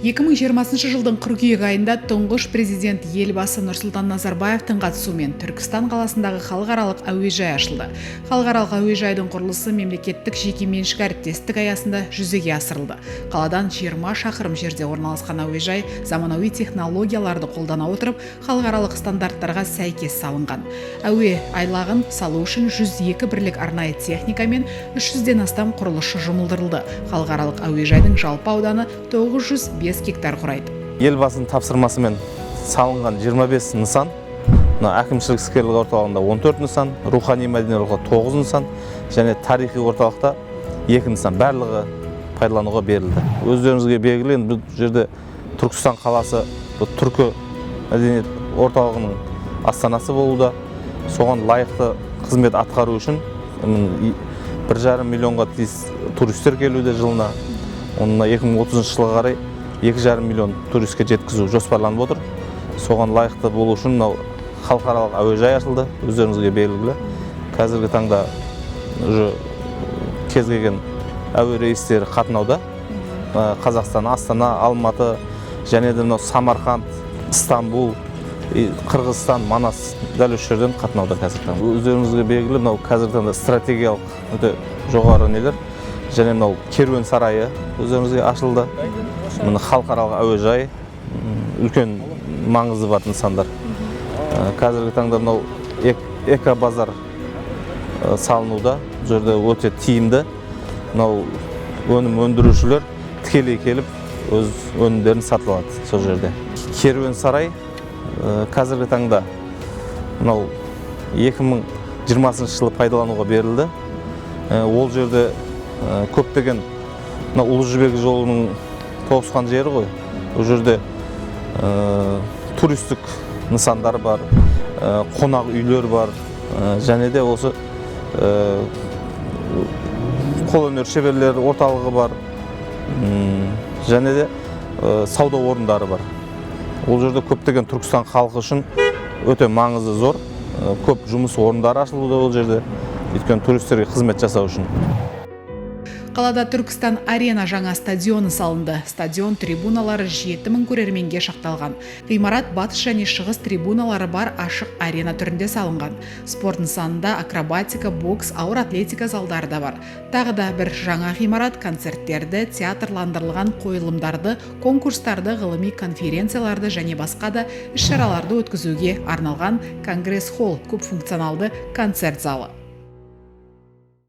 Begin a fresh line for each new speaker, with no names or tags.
2020 жылдың қыркүйек айында тұңғыш президент елбасы Нұрсұлтан Назарбаевтың қатысуымен Түркістан қаласындағы халықаралық әуежай ашылды. Халықаралық әуежайдың құрылысы мемлекеттік жекеменшік әріптестік аясында жүзеге асырылды. Қаладан 20 шақырым жерде орналасқан әуежай заманауи технологияларды қолдана отырып, халықаралық стандарттарға сәйкес салынған. Әуе айлағын салу үшін 102 бірлік арнайы техника мен 300-ден астам құрылысшы жұмылдырылды. Халықаралық әуежайдың жалпы ауданы 905 гектар құрайды.
Елбасының тапсырмасымен салынған 25 нысан, әкімшілік іскерлік орталығында 14 нысан, рухани мәдени орталықта 9 нысан және тарихи орталықта 2 нысан барлығы пайдалануға берілді. Өздеріңізге белгілі, бұл жерде Түркістан қаласы түркі мәдениет орталығының астанасы болуда. Соған лайықты қызмет атқару үшін 1,5 миллионға тиіс туристер келуде жылына. Онына 2030 жылға қарай 2,5 миллион туристке жеткізу жоспарланып отыр. Соған лайықты болу үшін халықаралық әуежай ашылды, өздеріңізге белгілі. Қазіргі таңда кез келген әуе рейстері қатынауда. Қазақстан, Астана, Алматы және де Самарқанд, Стамбул, Қырғызстан, Манас дәл осы жерден қатынауда қазіргі таңда. Өздеріңізге белгілі, қазіргі таңда стратегиялық өте жоғары нелер және керуен сарайы өздеріңізге ашылды. Халықаралық әуежай үлкен маңызы бар нысандар. Қазіргі таңда эко-базар салынуда. Бұл жерде өте тиімді. Өнім өндірушілер тікелей келіп өз өнімдерін сатып алады сол жерде. Керуен сарай қазіргі таңда 2020 жылы пайдалануға берілді. Ол жерде көптеген Ұлы Жібек жолының тоғысқан жері ғой. Ол жерде туристік нысандар бар, қонақ үйлер бар, және де осы қолөнер шеберлер орталығы бар, және де сауда орындары бар. Ол жерде көптеген Түркістан халқы үшін өте маңызы зор, көп жұмыс орындары ашылуда ол жерде, өйткені туристерге қызмет жасау үшін.
Қалада Түркістан арена жаңа стадионы салынды. Стадион трибуналары 7000 көрерменге шақталған. Ғимарат батыс және шығыс трибуналары бар ашық арена түрінде салынған. Спорт нысанында акробатика, бокс, ауыр атлетика залдары да бар. Тағы да бір жаңа ғимарат концерттерді, театрландырылған қойылымдарды, конкурстарды, ғылыми конференцияларды және басқа да іс-шараларды өткізуге арналған конгресс-холл, көпфункционалды концерт залы.